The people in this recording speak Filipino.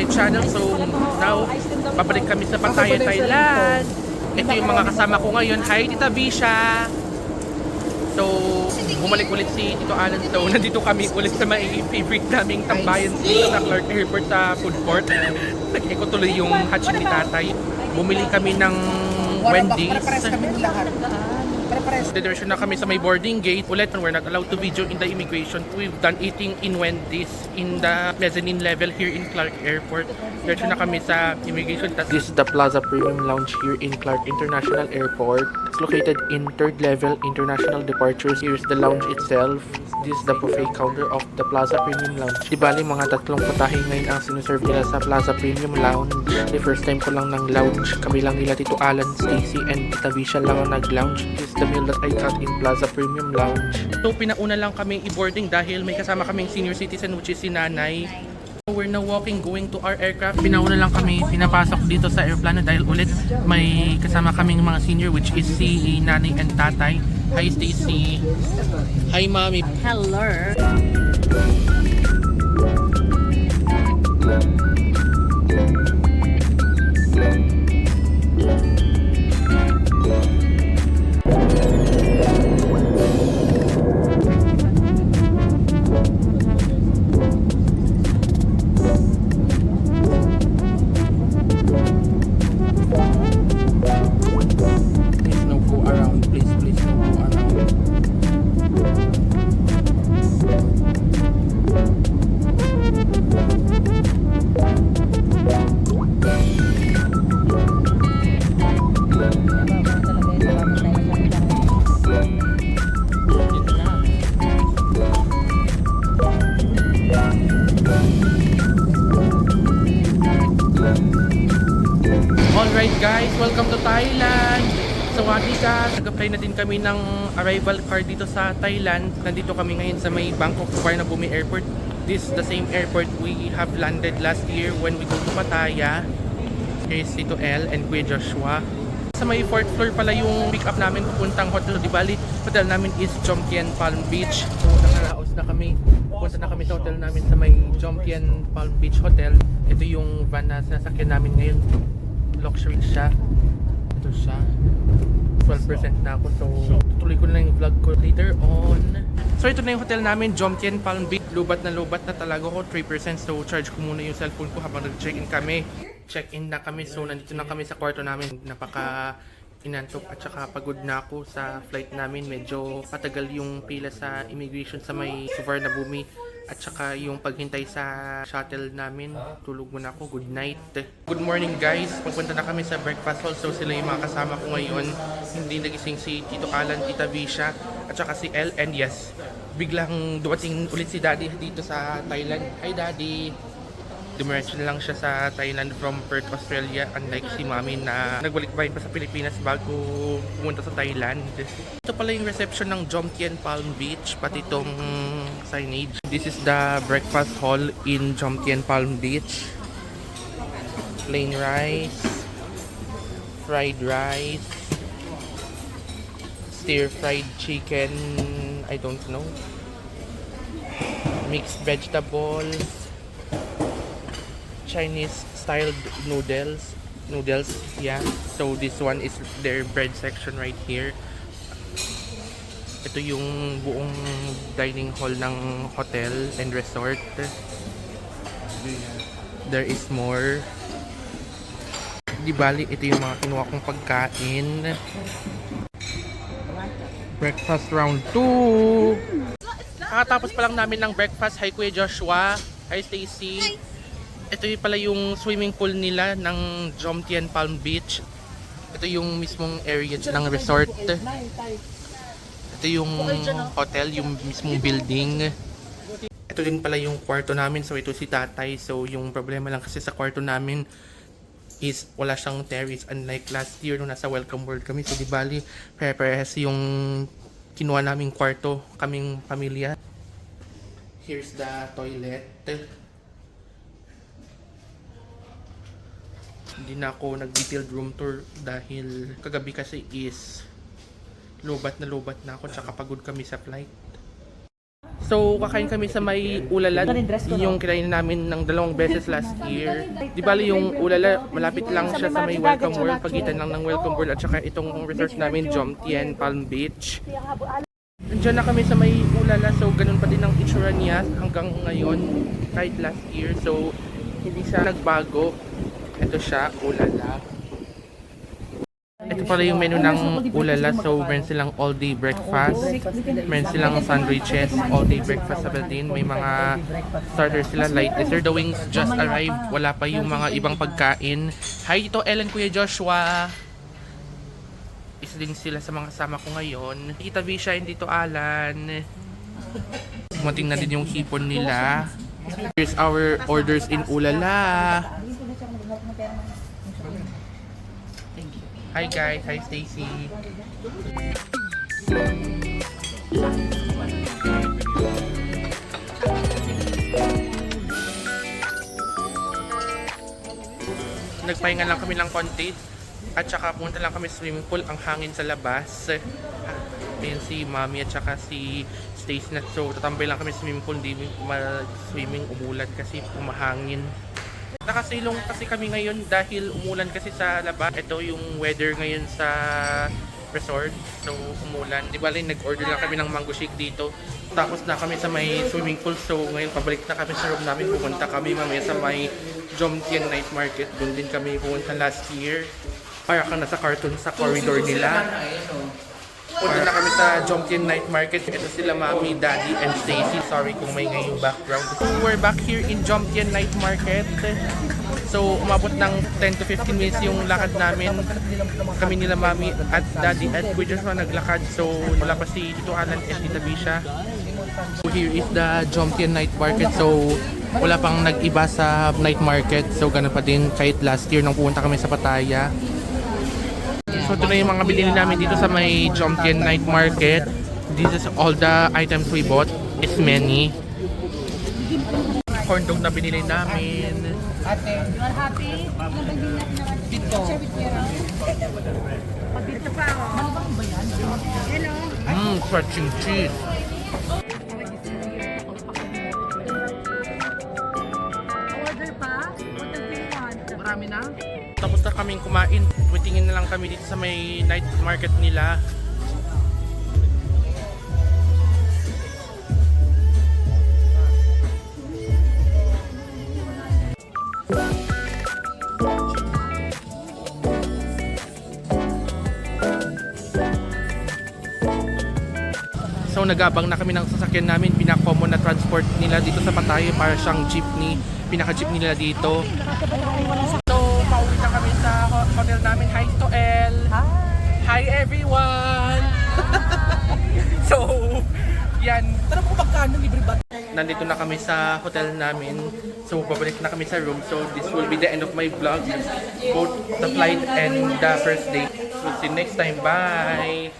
my channel. So now, babalik kami sa Pattaya, Thailand. Ito yung mga kasama ko ngayon. Hi, Tita Bisha! So, bumalik ulit si Tito Alan. So, nandito kami ulit sa may favorite naming tambayan dito sa Clark Airport sa food court. Nag-eco tuloy yung hatching ni Tatay. Bumili kami ng Wendy's. Diretso na kami sa may boarding gate. Ulit, we're not allowed to video in the immigration. We've done eating in Wendy's in the mezzanine level here in Clark Airport. Diretso na kami sa immigration. This is the Plaza Premium Lounge here in Clark International Airport. It's located in third level international departures. Here's the lounge itself. This is the buffet counter of the Plaza Premium Lounge. Di bali, mga tatlong putahe ngayon ang sinuserve nila sa Plaza Premium Lounge. The first time ko lang ng lounge. Kami lang nila Tito Alan, Stacy, and Tita Bisha lang ang nag-lounge. This is the meal that I got in Plaza Premium Lounge. So, pinauna lang kami i-boarding dahil may kasama kaming senior citizen which is si Nanay. So, we're now walking going to our aircraft. Pinauna lang kami pinapasok dito sa airplano dahil ulit may kasama kaming mga senior which is si Nanay and Tatay. Hi Stacy. Hi Mommy. Hello. Please no go around. Please no go around. Alright guys, welcome to Thailand! Sawadee ka! Nag-apply na din kami ng arrival card dito sa Thailand. Nandito kami ngayon sa may Bangkok Suvarnabhumi Airport. This is the same airport we have landed last year when we go to Pattaya. Here is Tito L and Kuya Joshua. Sa may 4th floor pala yung pick up namin pupuntang hotel. Di bali, hotel namin is Jomtien Palm Beach. So nakaraos na kami. Punta na kami sa hotel namin sa may Jomtien Palm Beach Hotel. Ito yung van na sasakyan namin ngayon. Luxury siya. Ito siya. 12% na ako. So, tutuloy ko na lang yung vlog ko later on. So, ito na yung hotel namin. Jomtien Palm Beach. Lubat na talaga ako. 3%. So, charge ko muna yung cellphone ko habang nag-check-in kami. Check-in na kami. So, nandito na kami sa kwarto namin. Napaka inantok at saka pagod na ako sa flight namin. Medyo patagal yung pila sa immigration sa may Suvarnabhumi. At saka yung paghintay sa shuttle namin. Tulog muna ako. Good night. Good morning guys. Pagpunta na kami sa breakfast hall. So sila yung mga kasama ko ngayon. Hindi nagising si Tito Alan, Tita Bisha, at saka si Elle. And yes, biglang dumating ulit si Daddy dito sa Thailand. Hi Daddy! Dumiretso na lang siya sa Thailand from Perth, Australia. Unlike si Mami na nagbalik-bayin pa sa Pilipinas bago pumunta sa Thailand. Ito pala yung reception ng Jomtien Palm Beach, pati itong signage. This is the breakfast hall in Jomtien Palm Beach. Plain rice, fried rice, stir-fried chicken, I don't know, mixed vegetables, Chinese styled noodles, yeah. So this one is their bread section right here. Ito yung buong dining hall ng hotel and resort. There is more. Di bali, ito yung mga kinuha kong pagkain. Breakfast round 2. Nakatapos pa lang namin ng breakfast. Hi Kuya Joshua. Hi Stacy. Ito yung pala yung swimming pool nila ng Jomtien Palm Beach. Ito yung mismong area ng resort. Ito yung hotel, yung mismong building. Ito din pala yung kwarto namin. So ito si Tatay. So yung problema lang kasi sa kwarto namin is wala siyang terrace. Unlike last year nung nasa Welcome World kami. So di bali, pare-parehas yung kinuha naming kwarto, kaming pamilya. Here's the toilet. Hindi na ako nag-detailed room tour dahil kagabi kasi is lobat na ako tsaka pagod kami sa flight. So, kakain kami sa may Ulala, yung kinain namin ng 2 beses last year. Di bali yung Ulala, malapit lang siya sa may Welcome World, pagitan lang ng Welcome World at saka itong resort namin, Jomtien Palm Beach. Nandiyan na kami sa may Ulala, so ganun pa din ang itsura niya hanggang ngayon, kahit last year. So, hindi siya nagbago. Ito siya, Ulala. Ito pala yung menu ng Ulala. So, meron silang all-day breakfast. Meron silang sandwiches, all-day breakfast sa din. May mga starters sila, light dessert. The wings just arrived. Wala pa yung mga ibang pagkain. Hi, ito Ellen, Kuya Joshua. Isa din sila sa mga kasama ko ngayon. Kita Visha, hindi to Alan. Mating na din yung hipon nila. Here's our orders in Ulala. Hi guys, hi Stacy. Nagpahinga lang kami ng konti at saka punta lang kami sa swimming pool. Ang hangin sa labas. Ayan si Mami at saka si Stacy na. So tatambay lang kami sa swimming pool. Hindi mag-swimming, umulan kasi umahangin. Nakasilong kasi kami ngayon dahil umulan kasi sa labas. Ito yung weather ngayon sa resort. So umulan. Di ba nag-order lang kami ng mango shake dito. Tapos na kami sa may swimming pool. So ngayon pabalik na kami sa room namin. Pupunta kami mamaya sa may Jomtien Night Market. Doon din kami pumunta last year. Para kang nasa cartoon sa corridor nila. Punta na kami sa Jomtien Night Market. Ito sila Mami, Daddy, and Stacy. Sorry kung may ngayong background. We're back here in Jomtien Night Market. So, umabot ng 10 to 15 minutes yung lakad namin. Kami nila Mami at Daddy at we just naglakad. So, wala pa si Tito Alan at Tita Bisha. So, here is the Jomtien Night Market. So, wala pang nag-iba sa night market. So, ganun pa din kahit last year nung pumunta kami sa Pattaya. So ito na yung mga bilhin namin dito sa may Jomtien Night Market. This is all the items we bought. It's many. Corn dog na binili namin. Ate, you are happy? Dito. Dito pa ako. Malabang ba yan? Hello? Stretching cheese. Order pa? What does you want? Marami na. Tapos na kaming kumain. Waitingin na lang kami dito sa may night market nila. So nagabang na kami ng sasakyan namin. Pinaka-common na transport nila dito sa Pattaya para siyang jeepney. Pinaka-jeepney nila dito. So pauwi na kami sa hotel namin. Hi to El. Hi everyone. So yan. Tara po magkano libre ba? Nandito na kami sa hotel namin. So babalik na kami sa room. So this will be the end of my vlog. Both the flight and the first day. We'll see you next time. Bye.